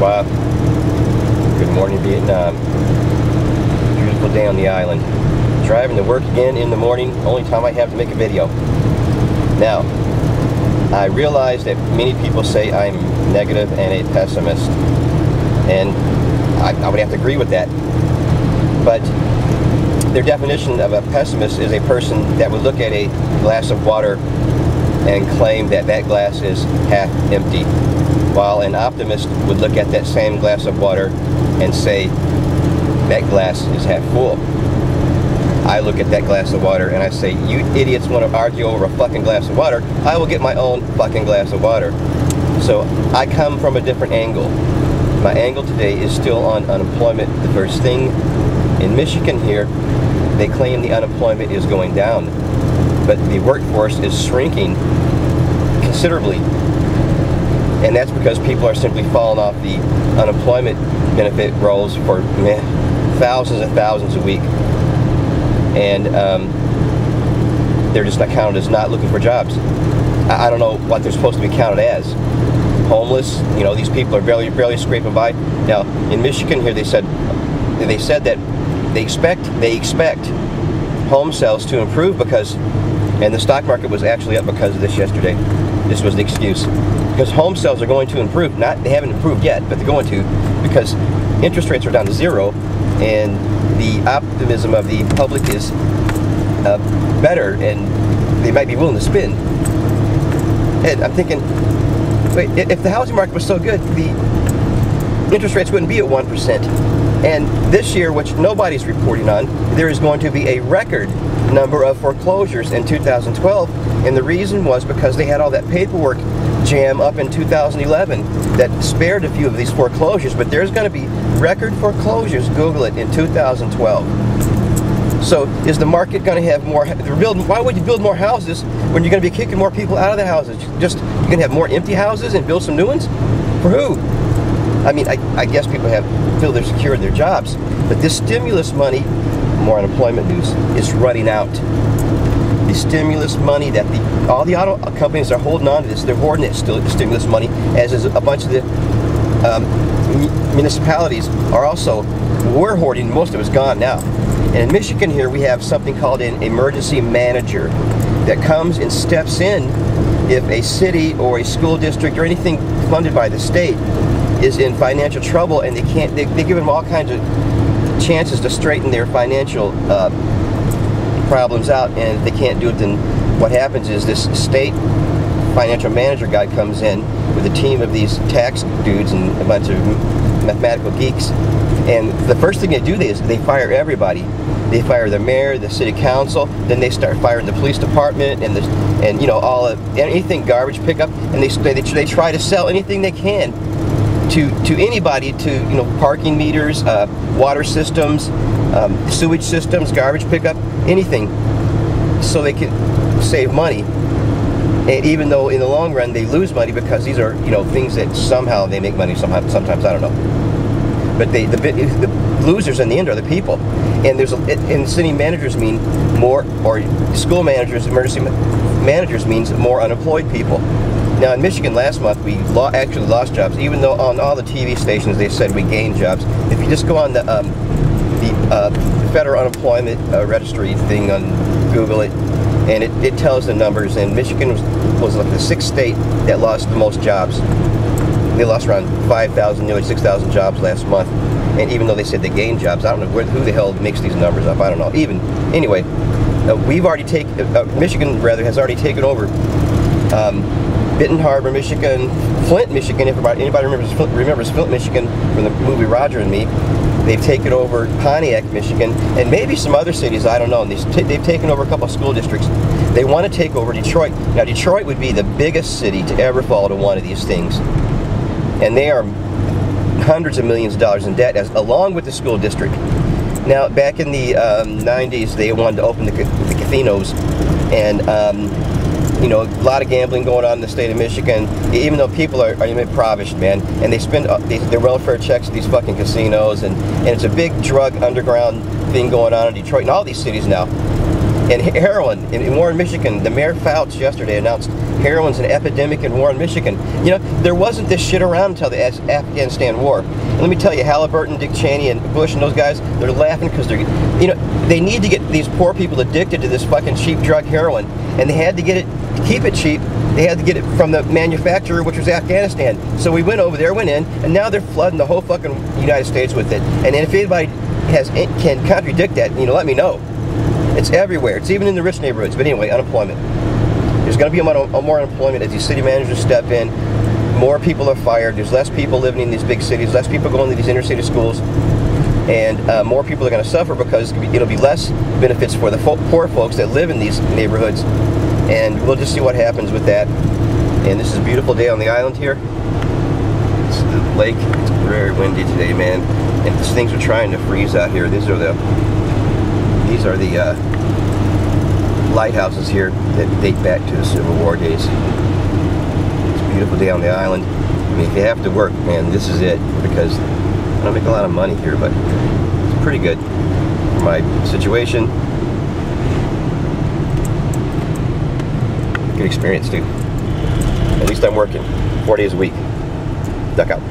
Schwab. Good morning, Vietnam. Beautiful day on the island. Driving to work again in the morning, only time I have to make a video. Now, I realize that many people say I'm negative and a pessimist, and I would have to agree with that. But their definition of a pessimist is a person that would look at a glass of water and claim that that glass is half empty, while an optimist would look at that same glass of water and say that glass is half full. I look at that glass of water and I say, you idiots want to argue over a fucking glass of water, I will get my own fucking glass of water. So I come from a different angle. My angle today is still on unemployment. The first thing in Michigan here, they claim the unemployment is going down, but the workforce is shrinking considerably. And that's because people are simply falling off the unemployment benefit rolls for thousands and thousands a week. And they're just not counted as not looking for jobs. I don't know what they're supposed to be counted as. Homeless, you know, these people are barely scraping by. Now, in Michigan here, they said that they expect home sales to improve because, and the stock market was actually up because of this yesterday. This was the excuse. Because home sales are going to improve. They haven't improved yet, but they're going to, because interest rates are down to zero, and the optimism of the public is better, and they might be willing to spend. And I'm thinking, wait, if the housing market was so good, the interest rates wouldn't be at 1%. And this year, which nobody's reporting on, there is going to be a record number of foreclosures in 2012. And the reason was because they had all that paperwork jam up in 2011 that spared a few of these foreclosures. But there's going to be record foreclosures, Google it, in 2012. So is the market going to have more? Why would you build more houses when you're going to be kicking more people out of the houses? You're going to have more empty houses and build some new ones? For who? I mean, I guess people feel they're secure in their jobs, but this stimulus money, more unemployment news, is running out. The stimulus money that all the auto companies are holding on to this, they're hoarding this stimulus money, as is a bunch of the municipalities are also. We're hoarding, most of it's gone now. And in Michigan here, we have something called an emergency manager that comes and steps in if a city or a school district or anything funded by the state is in financial trouble, and they give them all kinds of chances to straighten their financial problems out, and if they can't do it, then what happens is this state financial manager guy comes in with a team of these tax dudes and a bunch of mathematical geeks, and the first thing they do is they fire everybody. They fire the mayor, the city council, then they start firing the police department and you know, all of anything garbage pickup, and they try to sell anything they can to anybody, to, you know, parking meters, water systems, sewage systems, garbage pickup, anything, so they can save money. And even though in the long run they lose money, because these are, you know, things that somehow they make money, sometimes I don't know. But the losers in the end are the people. And and city managers mean more, or school managers, emergency managers means more unemployed people. Now in Michigan last month, we actually lost jobs, even though on all the TV stations they said we gained jobs. If you just go on the Federal Unemployment Registry thing on Google it, and it tells the numbers, and Michigan was like the 6th state that lost the most jobs. They lost around 5,000, nearly 6,000 jobs last month. And even though they said they gained jobs, I don't know who the hell makes these numbers up. I don't know. Anyway, we've already Michigan rather has already taken over Benton Harbor, Michigan, Flint, Michigan. If anybody remembers Flint, Michigan from the movie Roger and Me, they've taken over Pontiac, Michigan, and maybe some other cities. I don't know. And they've taken over a couple of school districts. They want to take over Detroit. Now, Detroit would be the biggest city to ever fall to one of these things, and they are hundreds of millions of dollars in debt, along with the school district. Now, back in the 90s, they wanted to open the casinos, and you know, a lot of gambling going on in the state of Michigan, even though people are impoverished, man, and they spend their welfare checks at these fucking casinos, and it's a big drug underground thing going on in Detroit and all these cities now. And heroin in Warren, Michigan, the Mayor Fouts yesterday announced heroin's an epidemic in Warren, Michigan. You know, there wasn't this shit around until the Afghanistan war. And let me tell you, Halliburton, Dick Cheney, and Bush and those guys, they're laughing because they're, you know, they need to get these poor people addicted to this fucking cheap drug heroin. And they had to get it, to keep it cheap, they had to get it from the manufacturer, which was Afghanistan. So we went over there, went in, and now they're flooding the whole fucking United States with it. And if anybody can contradict that, you know, let me know. It's everywhere. It's even in the rich neighborhoods. But anyway, unemployment. There's going to be more unemployment as these city managers step in. More people are fired. There's less people living in these big cities. Less people going to these inner city schools. And more people are going to suffer because it'll be less benefits for the poor folks that live in these neighborhoods. And we'll just see what happens with that. And this is a beautiful day on the island here. It's the lake. It's very windy today, man. And these things are trying to freeze out here. These are the lighthouses here that date back to the Civil War days. It's a beautiful day on the island. I mean, if you have to work, man, this is it, because I don't make a lot of money here, but it's pretty good for my situation. Good experience, too. At least I'm working 4 days a week. Duck out.